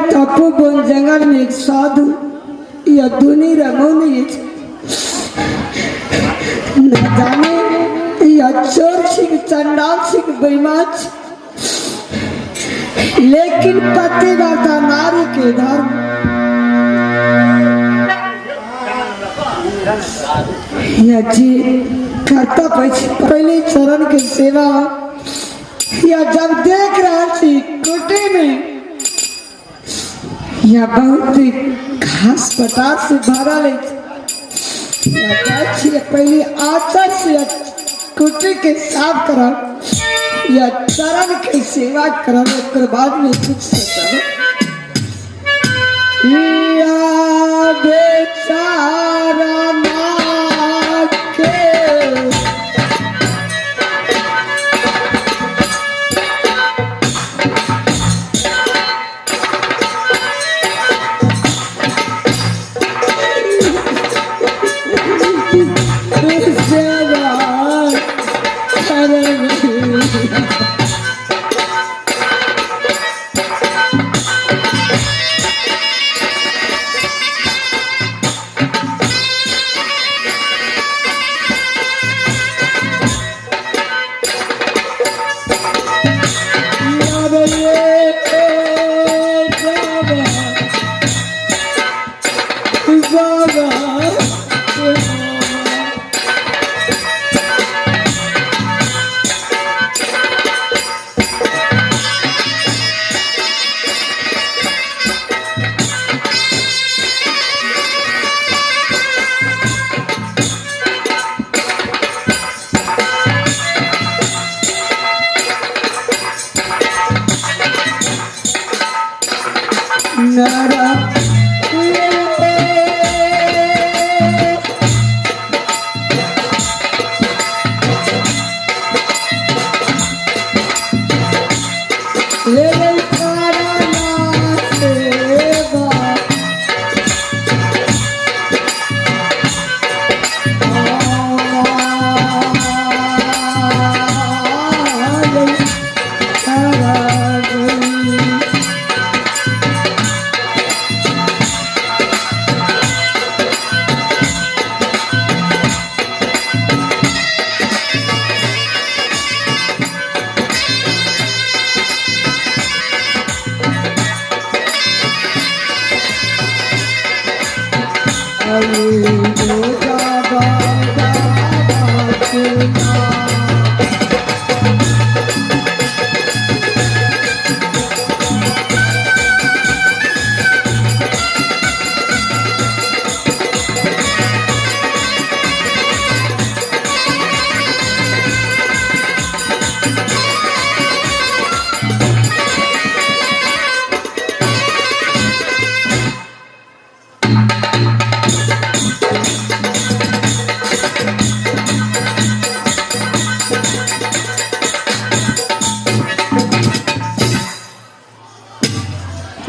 तपोवन जंगल में एक साधु या धुनी रंगोनी न जाने या चोर सिंह चंडाल सिंह बेईमान, लेकिन पतिव्रता नारी के धर्म या जी करता पहले चरण के सेवा या जब देख रहा थी कोटे में या बहुत घास पटार से भरा ले पहले आचर से कुटी के साफ करा या चरण के सेवा करा, उसके बाद में कुछ सोचा या बेचारा माँ के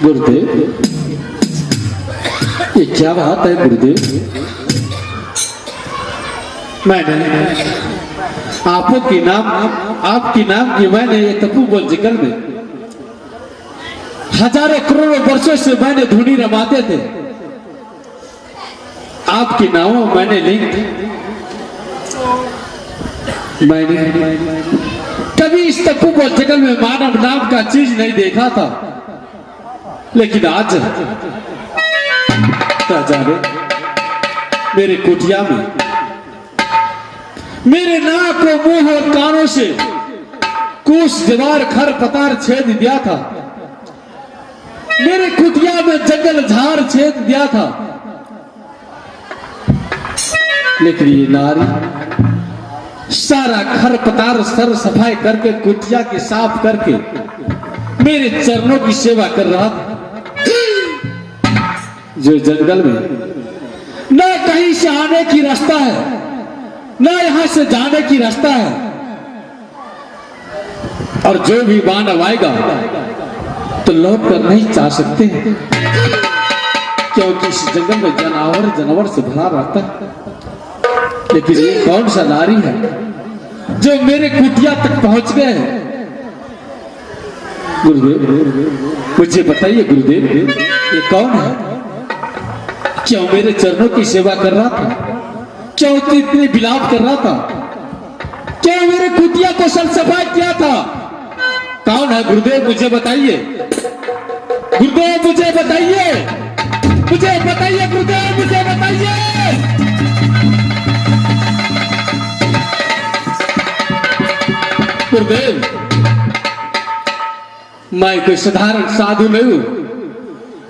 गुरुदेव, ये क्या बात है गुरुदेव? मैंने आपकी नाम की मैंने ये तपोवन जंगल में हजारों करोड़ों वर्षों से मैंने धुनी रमाते थे। आपकी नामों मैंने ली थी। मैंने कभी इस तपोवन जंगल में मानव नाम का चीज नहीं देखा था, लेकिन आज जाने मेरे कुटिया में मेरे नाक को मुंह और कानों से कुछ दीवार खर पतार छेद दिया था। मेरे कुटिया में जंगल झाड़ छेद दिया था, लेकिन ये नारी सारा खर पतार सर सफाई करके कुटिया की साफ करके मेरे चरणों की सेवा कर रहा था। जो जंगल में न कहीं से आने की रास्ता है, न यहां से जाने की रास्ता है, और जो भी मानव आएगा तो लौट कर नहीं जा सकते, क्योंकि इस जंगल में जानवर से भरा रहता है। लेकिन ये कौन सा नारी है जो मेरे कुटिया तक पहुंच गए हैं? गुरुदेव मुझे बताइए, गुरुदेव ये कौन है? क्यों मेरे चरणों की सेवा कर रहा था? क्यों इतने विलाप कर रहा था? क्यों मेरे कुटिया को सर सफाई किया था? कौन है गुरुदेव? मुझे बताइए गुरुदेव, मुझे बताइए, मुझे बताइए गुरुदेव, मुझे बताइए। गुरुदेव मैं कोई साधारण साधु नहीं हूं,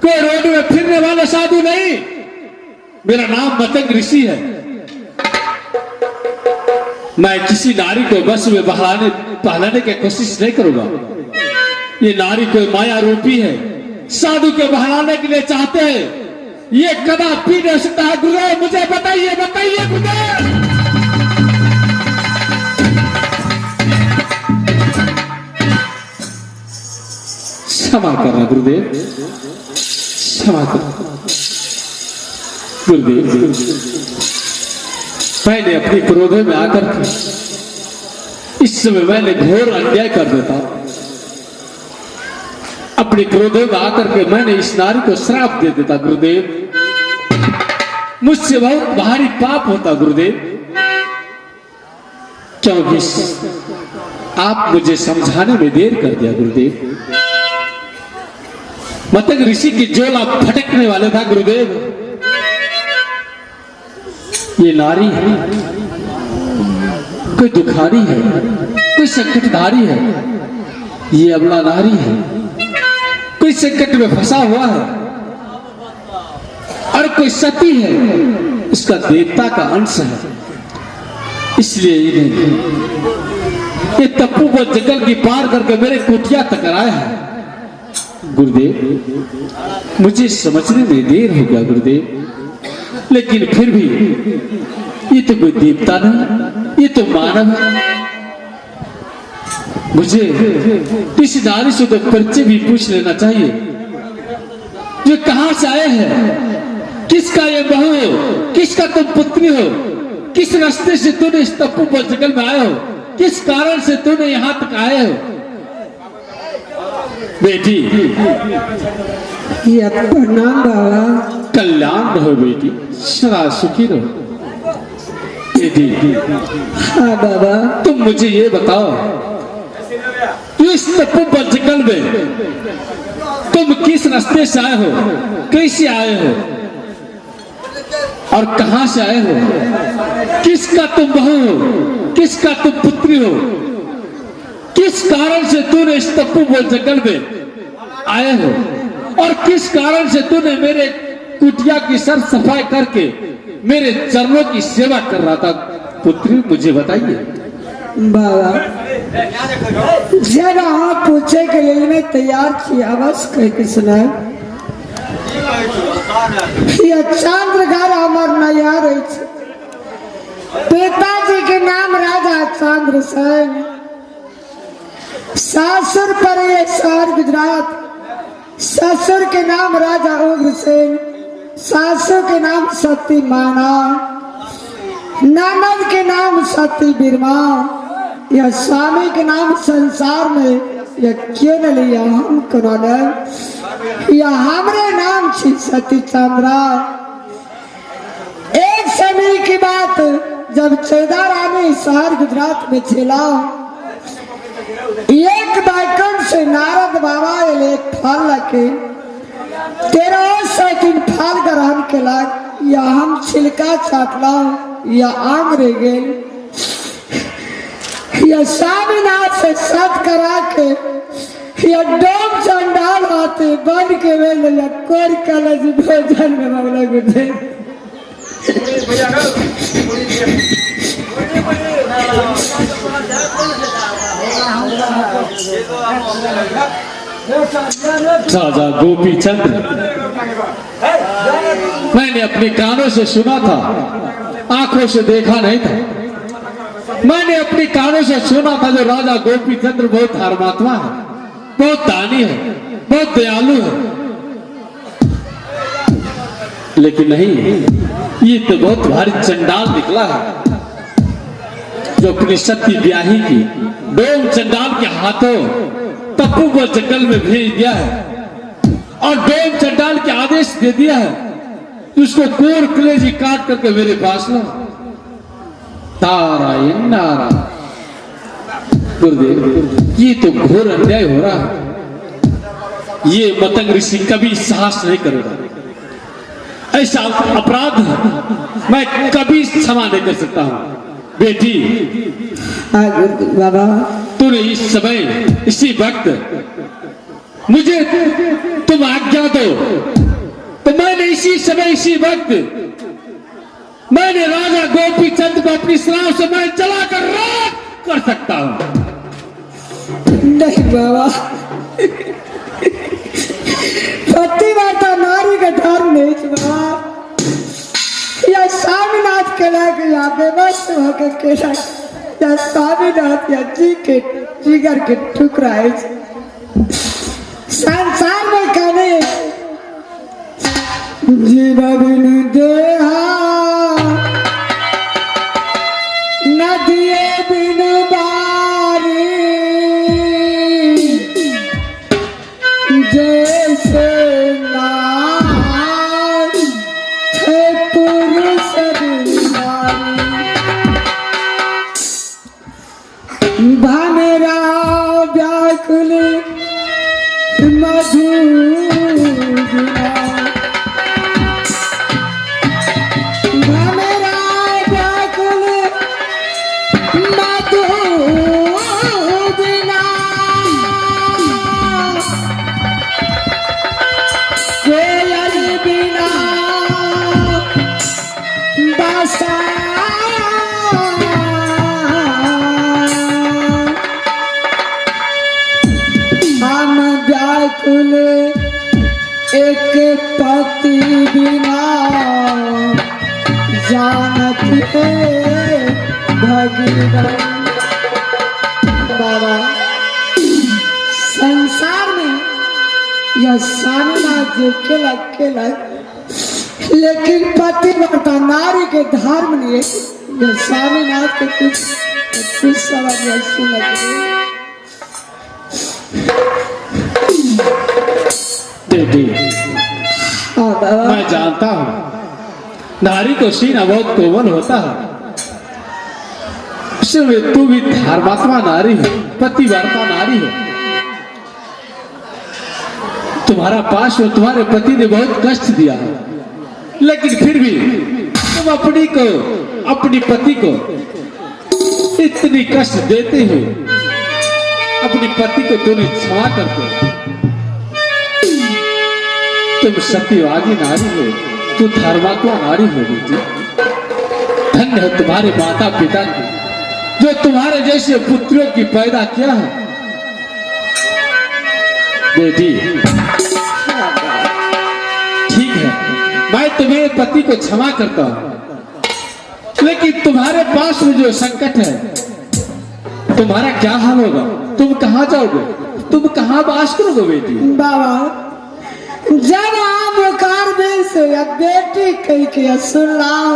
कोई रोड में फिरने वाला साधु नहीं। मेरा नाम मतंग ऋषि है। मैं किसी नारी को बस में बहलाने की कोशिश नहीं करूंगा। ये नारी कोई माया रूपी है, साधु को बहलाने के लिए चाहते हैं। ये कदापि नहीं सकता है। गुरुदेव मुझे बताइए, बताइए गुरुदेव। क्षमा करना गुरुदेव, क्षमा करना गुरुदेव। मैंने अपनी क्रोध में आकर के इस समय मैंने घोर अन्याय कर देता। अपनी क्रोध में आकर के मैंने इस नारी को श्राप दे देता गुरुदेव। मुझसे बहुत भारी पाप होता गुरुदेव, क्योंकि आप मुझे समझाने में देर कर दिया गुरुदेव। मतंग ऋषि की जोला फटकने वाले था गुरुदेव। ये नारी है, कोई दुखारी है, कोई संकटधारी है। ये अबला नारी है, कोई संकट में फंसा हुआ है, और कोई सती है, उसका देवता का अंश है। इसलिए ये तपोवन जंगल की पार करके मेरे कुटिया तक आया है। गुरुदेव मुझे समझने में देर हो गया गुरुदेव, लेकिन फिर भी ये तो कोई देवता नहीं, ये तो मानव है। मुझे इस नारी से तो परिचय भी पूछ लेना चाहिए। ये कहां से आए हैं? किसका ये बहू हो? किसका तुम पुत्री हो? किस रास्ते से तूने इस तपोवन जंगल में आए हो? किस कारण से तूने यहां तक आए हो? बेटी ये प्रणाम बाबा। कल्याण रहो बेटी, सदा सुखी रहो। बेटी हाँ बाबा। तुम मुझे ये बताओ, इस तपोवन जंगल में तुम किस रास्ते से आए हो? कैसे आए हो? और कहां से आए हो? किसका तुम बहू हो? किसका तुम पुत्री हो? किस कारण से तूने इस तपोवन जंगल में आए हो? और किस कारण से तूने मेरे कुटिया की सर सफाई करके मेरे चरणों की सेवा कर रहा था? पुत्री मुझे बताइए। बाबा जब आप पूछे के लिए मैं तैयार थी, आवाज कह के सुनाए। ये चंद्र घर हमार नया रही थी। पिताजी के नाम राजा चंद्रसेन, सासुर पर ये शहर गुजरात। ससुर के नाम राजा उग्रसेन, सासू के नाम सती माना। ननद के नाम सती बिरमा, या स्वामी के नाम संसार में या क्यों न लिया हमको ननद, या हमरे नाम छी सती चंद्रा। एक समय की बात, जब 14 रानी शहर गुजरात में चला, एक बैकुंठ से नारद बाबा एक फल लगे 1300 दिन फल ग्रहण के लाग, या हम छिलका चाटला या आंग रह गए, या स्वामीनाथ से सत करा के, या डोम चंडाल आते बन के वेले या कोर कलज भोजन में मामला गुजरे। राजा गोपी चंद्र, मैंने अपने कानों से सुना था, आंखों से देखा नहीं था। मैंने अपने कानों से सुना था जो राजा गोपी चंद्र बहुत धर्मात्मा है, बहुत दानी है, बहुत दयालु है। लेकिन नहीं, ये तो बहुत भारी चंडाल निकला है जो अपनी सती ब्याही की डोम चंडाल के हाथों तप्पू को जंगल में भेज दिया है और डोम चंडाल के आदेश दे दिया है उसको कोर कलेजी काट करके मेरे पास लो। नारायण नारायण। गुरुदेव, ये तो घोर अन्याय हो रहा है। ये मतंग ऋषि कभी साहस नहीं करेगा। ऐसा अपराध मैं कभी क्षमा नहीं कर सकता हूं। बेटी, बाबा, तूने इस समय इसी वक्त मुझे तुम आज्ञा दो तो मैंने इसी समय इसी वक्त मैंने राजा गोपी चंद को अपनी सलाह से मैं चलाकर राख कर सकता हूं। नहीं बाबा, पतिव्रता नारी का धर्म नहीं बाबा, या स्वामीनाथ के लाके या बेबस होकर के या स्वामीनाथ या जी के जिगर के टुकड़ा है। संसार में कहने जीना बिन देहा नदिए बिन बारी, जैसे नाथ थे पुरुष नारी, भमरा व्याकुल मधुरा, भमरा व्याकुल मधुरा, कोयल बिना बसा, हम व्याकुल एक पति बिना, जानत है भगवान। बाबा, संसार में यह स्वामीनाथ जी के लग, लेकिन पतिव्रता नारी के धर्म लिए यह स्वामीनाथ के कुछ सवाल ऐसी लग रही। बेटी, मैं जानता हूं नारी को सीना बहुत कोमल होता है, इसमें तू भी धर्मात्मा नारी है, पतिव्रता नारी है। तुम्हारा पास में तुम्हारे पति ने बहुत कष्ट दिया है, लेकिन फिर भी तुम अपनी पति को इतनी कष्ट देते हो, अपनी पति को तूने क्षमा करते। तुम सत्यवादी नारी हो, तू धर्मात्मा नारी हो बेटी। धन्य है तुम्हारे माता पिता ने जो तुम्हारे जैसे पुत्रों की पैदा किया है। बेटी, ठीक है, मैं तुम्हारे पति को क्षमा करता हूं, लेकिन तुम्हारे पास में जो संकट है, तुम्हारा क्या हाल होगा? तुम कहां जाओगे? तुम कहां वास करोगे बेटी? बाबा, जब आप कार में से या बेटी कही के सुन लाओ,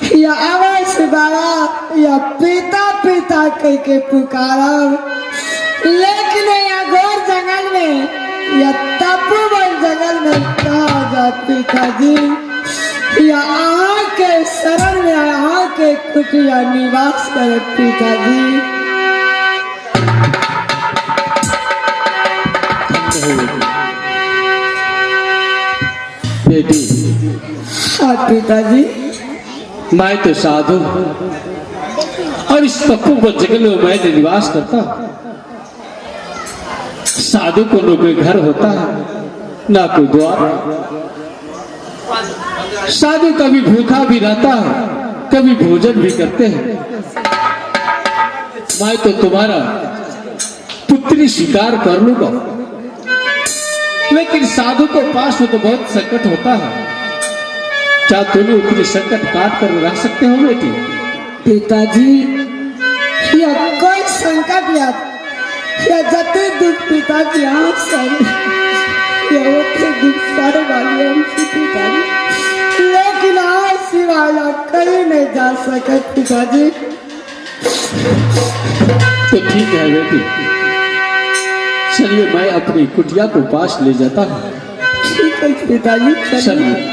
या आवाज से बाबा या पिता पिता कह के पुकारा, लेकिन या घोर जंगल में या तपोवन जंगल में कहा जा पिताजी, या आहाँ के शरण में आहाँ के कुटिया निवास करे पिताजी। बेटी, हाँ पिताजी। मैं तो साधु और इस तपोवन जंगल में मैं निवास करता। साधु को न कोई घर होता है ना कोई द्वार। साधु कभी भूखा भी रहता है, कभी भोजन भी करते हैं। मैं तो तुम्हारा पुत्री स्वीकार कर लूंगा, लेकिन साधु को पास में तो बहुत संकट होता है। क्या तुम्हें उतनी संकट काट कर रख सकते हो बेटी? पिताजी या कोई संकट या जते दुख पिता की आंख सारे या ओते दुख सारे वाले हमसे पिताजी, लेकिन आज सिवाय कहीं नहीं जा सके पिताजी। तो ठीक है बेटी, चलिए मैं अपनी कुटिया को पास ले जाता हूँ। ठीक है पिताजी, चलिए।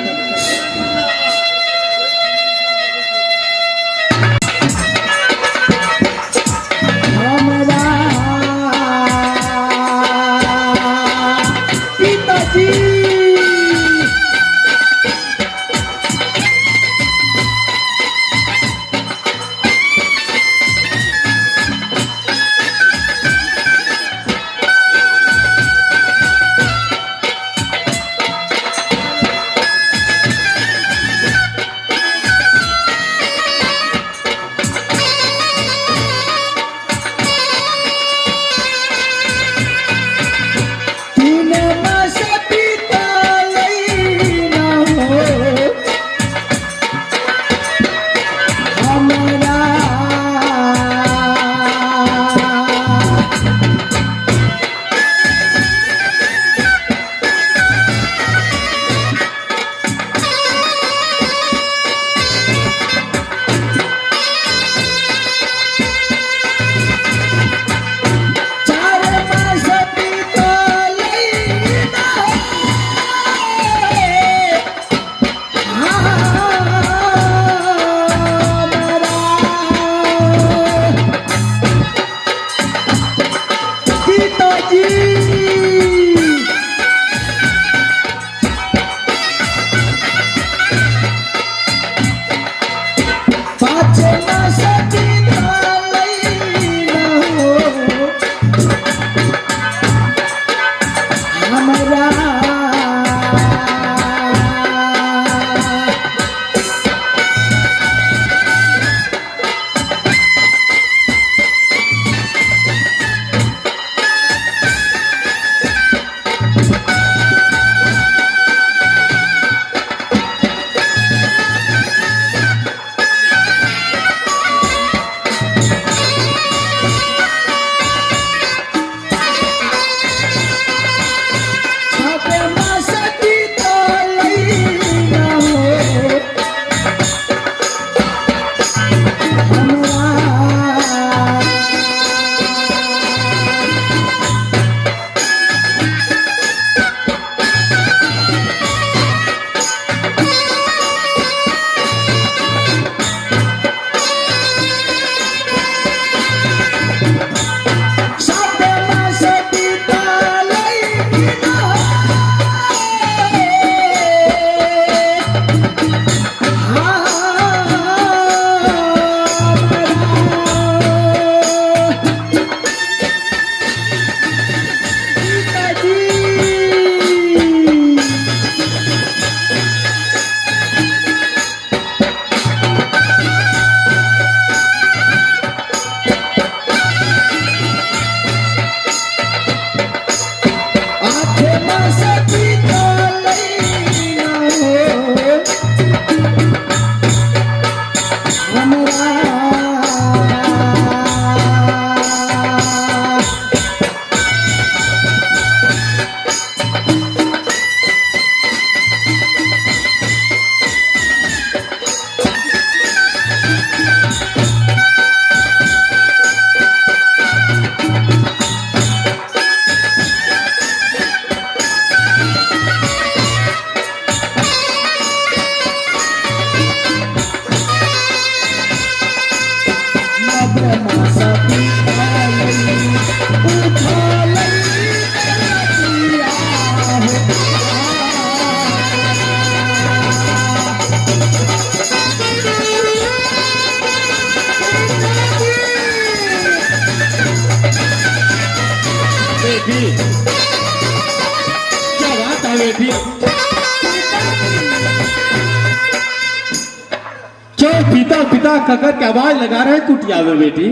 का ककर के आवाज लगा रहे हैं कुटिया में बेटी।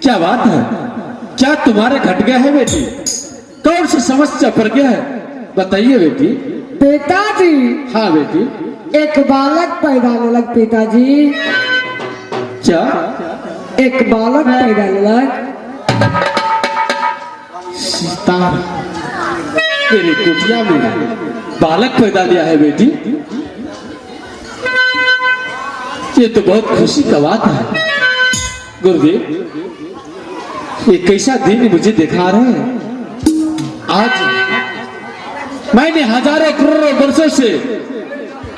क्या बात है, क्या तुम्हारे घट गया है बेटी? कौन सी समस्या पड़ गया है, बताइए बेटी। पिताजी, हाँ बेटी। एक बालक पैदा लग पिताजी, क्या? एक बालक पैदा लग। सीतार, तेरी कुटिया में बालक पैदा लिया है बेटी, ये तो बहुत खुशी का बात है। गुरुदेव, ये कैसा दिन मुझे दिखा रहे हैं। आज मैंने हजारों करोड़ों वर्षों से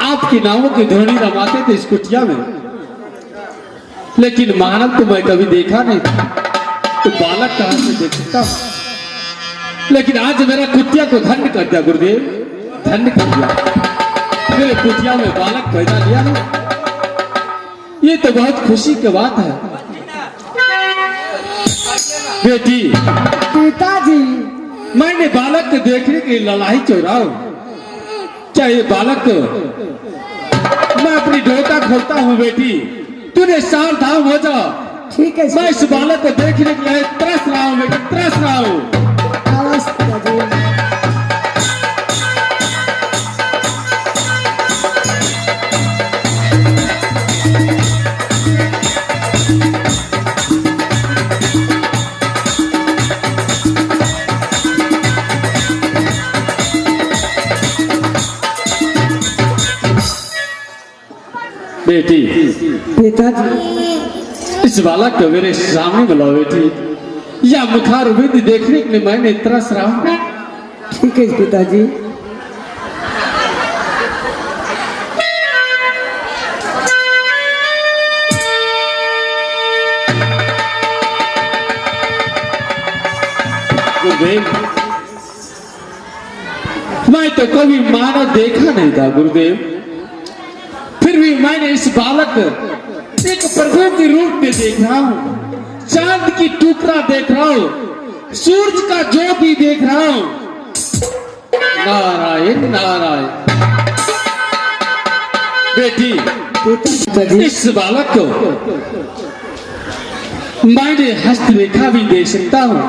आपके नामों की ध्वनि रमाते थे इस कुटिया में, लेकिन मानव तो मैं कभी देखा नहीं था, तो बालक कहां से देख सकता हूं। लेकिन आज मेरा कुटिया को धन्य कर दिया गुरुदेव, धन्य कर दिया। मेरे कुटिया में बालक पैदा लिया ना, ये तो बहुत खुशी की बात है बेटी। पिताजी, मैंने बालक को देखने के लिए लड़ाई चौराऊ। क्या ये बालक को मैं अपनी डोका खोलता हूँ बेटी, तूने सावधान हो जा। ठीक है, मैं इस बालक को देखने के लिए तरस रहा हूँ बेटी, तरस रहा हूँ। पिताजी। बेटी, पिताजी, इस बालक को मेरे सामने बुलाओ बेटी, या मुखार विधि देखने के लिए मैंने तरस रहा हूँ। ठीक है पिताजी। गुरुदेव, मैं तो कभी मानव देखा नहीं था गुरुदेव, फिर भी मैंने इस बालक एक प्रकृति रूप में देख रहा हूँ, चांद की टुकड़ा देख रहा हूँ, सूरज का ज्योति देख रहा हूँ। नारायण नारायण। बेटी, पिताजी, इस बालक को मैंने हस्तरेखा भी दे सकता हूँ,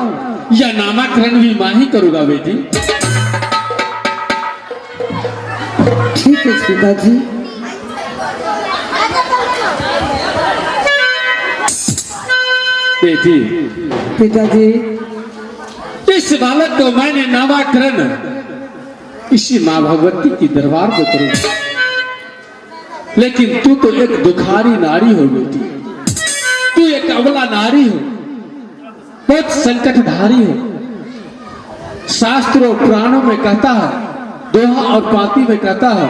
या नामकरण भी मैं ही करूंगा बेटी। ठीक है पिताजी। बेटी, पिताजी, इस बालक को मैंने नामकरण इसी माँ भगवती की दरबार में करूंगा, लेकिन तू तो एक दुखारी नारी हो बेटी, तू एक अबला नारी हो, बहुत संकटधारी हो। शास्त्रों पुराणों में कहता है, दोहा और पाती में कहता है,